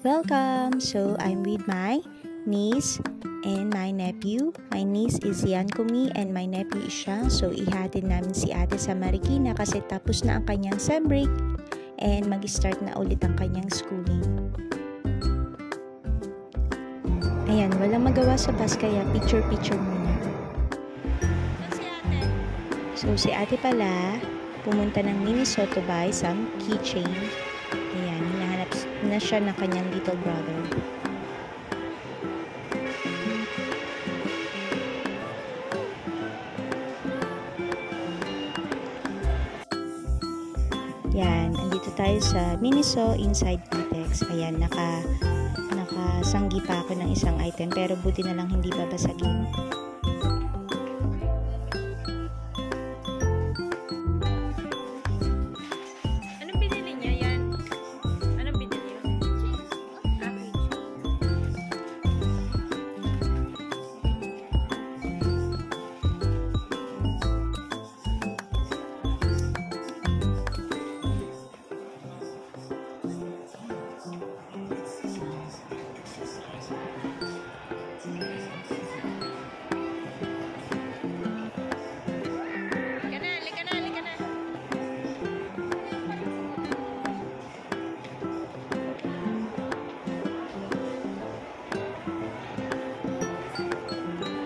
Welcome! So, I'm with my niece and my nephew. My niece is Yankumi and my nephew is Shang. So, ihatid namin si ate sa Marikina kasi tapos na ang kanyang sem break and mag-start na ulit ang kanyang schooling. Ayan, walang magawa sa bus kaya picture-picture muna. So, si ate pala pumunta ng Miniso to buy some keychain. Ayan, hinahanap na siya ng kanyang little brother. Yan, andito tayo sa Miniso inside Pitex. Ayan, nakasanggi pa ako ng isang item pero buti na lang hindi babasagin.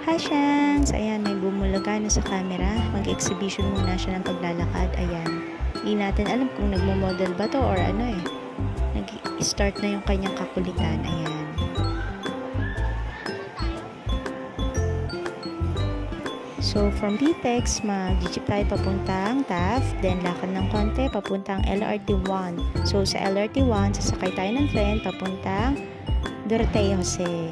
Hi Shanks! Ayan, may bumulaga na sa camera. Mag-exhibition muna siya ng paglalakad. Ayan. Hindi natin alam kung nagmo-model ba to or ano eh. Nag-start na yung kanyang kakulitan. Ayan. So, from Pitex, mag-jeep tayo papuntang Taft. Then, lakad ng konti papuntang LRT1. So, sa LRT1, sasakay tayo ng tren papuntang Doroteo Jose.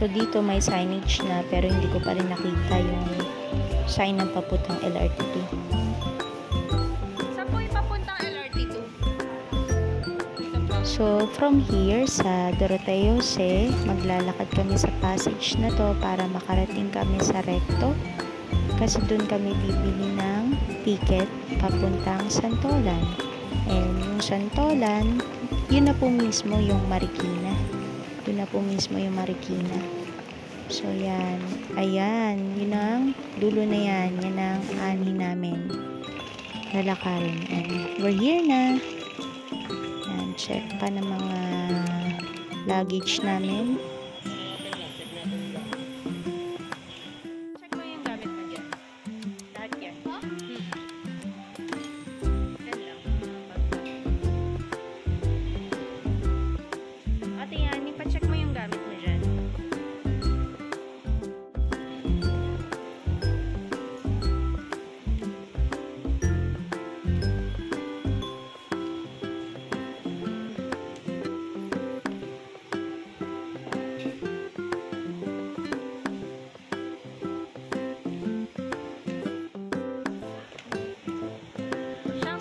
So, dito may signage na pero hindi ko pa rin nakita yung sign ng papuntang LRT2. Saan po yung papuntang LRT2? So, from here sa Doroteo Jose, maglalakad kami sa passage na to para makarating kami sa Recto. Kasi doon kami bibili ng ticket papuntang Santolan. And yung Santolan, yun na po mismo yung Marikina. Doon na po mismo yung Marikina. So, yan. Ayan. Yun ang dulo na yan. Yan ang ani namin. Lalakarin. And we're here na. Yan. Check pa ng mga luggage namin. Check mo yung gamit mo dyan. Lahat yan. Yan lang.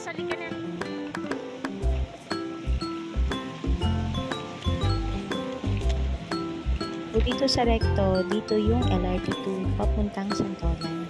sali ka na. So, dito sa Recto, dito yung LRT2 papuntang Santolan.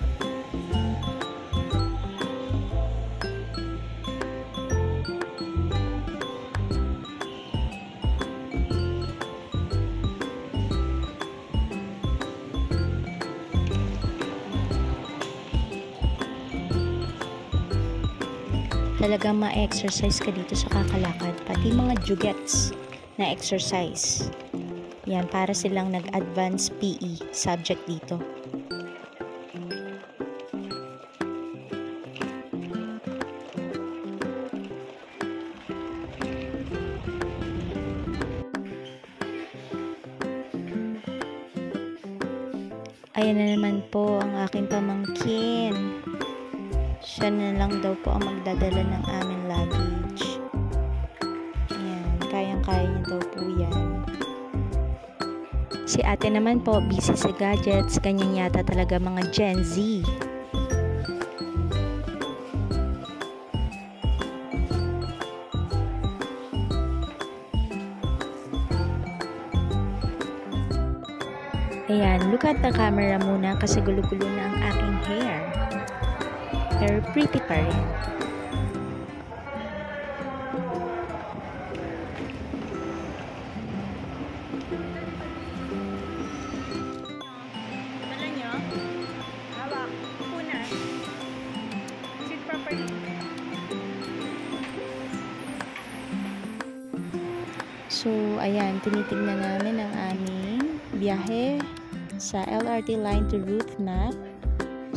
Talagang ma-exercise ka dito sa kakalakad, pati mga jugets na exercise. Yan, para silang nag-advance PE subject dito. Ayan na naman po ang aking pamangkin. Siya na lang daw po ang magdadala ng aming luggage. Ayan, kayang-kaya niya daw po yan. Si ate naman po, busy sa gadgets. Ganyan yata talaga mga Gen Z. Ayan, look at the camera muna kasi gulo-gulo na ang aking hair. Pero pretty pa rin. Dala nyo. Hawak. Una. Sit properly. So, ayan, tinitignan namin ang aming biyahe sa LRT line to Ruth Map.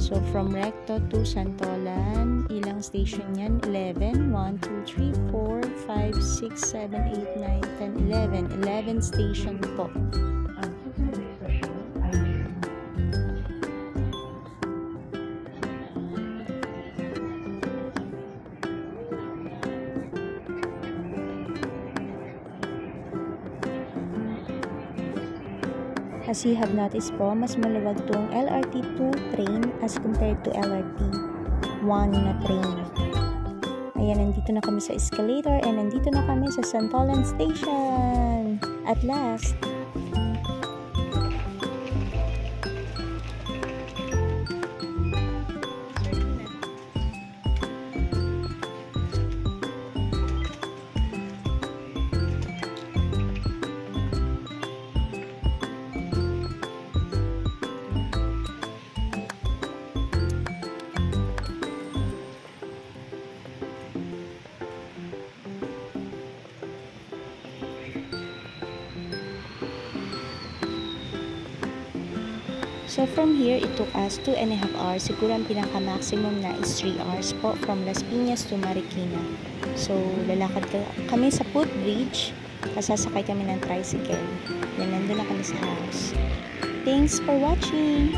So, from Recto to Santolan, ilang station yan? 11, 1, 2, 3, 4, 5, 6, 7, 8, 9, 10, 11. 11 station po. As you have noticed po, mas maluwag tong LRT2 train as compared to LRT1 na train. Ayan, nandito na kami sa escalator and nandito na kami sa Santolan Station. At last. So from here, it took us 2.5 hours. Siguro ang pinaka-maximum na is 3 hours po from Las Piñas to Marikina. So lalakad kami sa footbridge. Sasakay kami ng tricycle. Then nandun na kami sa house. Thanks for watching!